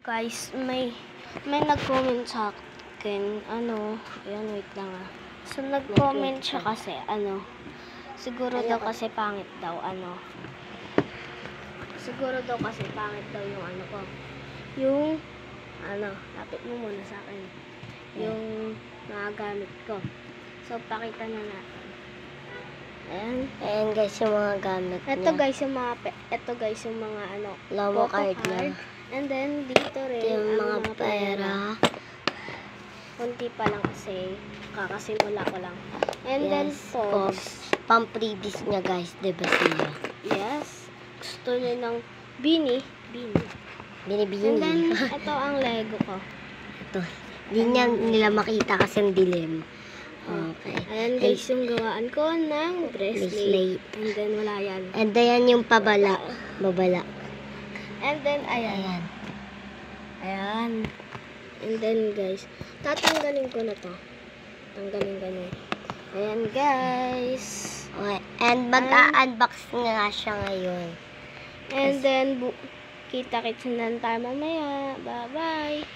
Guys, may nag-comment sa akin, ayan, wait lang ah. So, nag-comment siya kasi, siguro daw kasi pangit daw, siguro daw kasi pangit daw yung lapit mo muna sa akin, yung mga gamit ko. So, pakita na natin. Ayan guys, yung mga gamit niya. Ito guys, yung mga Lomo card niya. And then, dito rin, Ito yung mga pera. Kunti pa lang kasi, kakasimula ko lang. And then, pogs. Pang-previous niya guys, diba siya? Yes. Gusto niya ng bini. Binibini. And then, ito ang Lego ko. Ito. Hindi nila makita kasi ang dilim. Okay. Ayan guys, yung gawaan ko ng bracelet. And then, wala yan. And then, yung babala. And then, ayan. And then, guys, tatanggalin ko na to. Tanggalin ganun. Ayan, guys. Okay. And mag-unbox nga siya ngayon. And then, kita-kits na tayo mamaya. Bye-bye.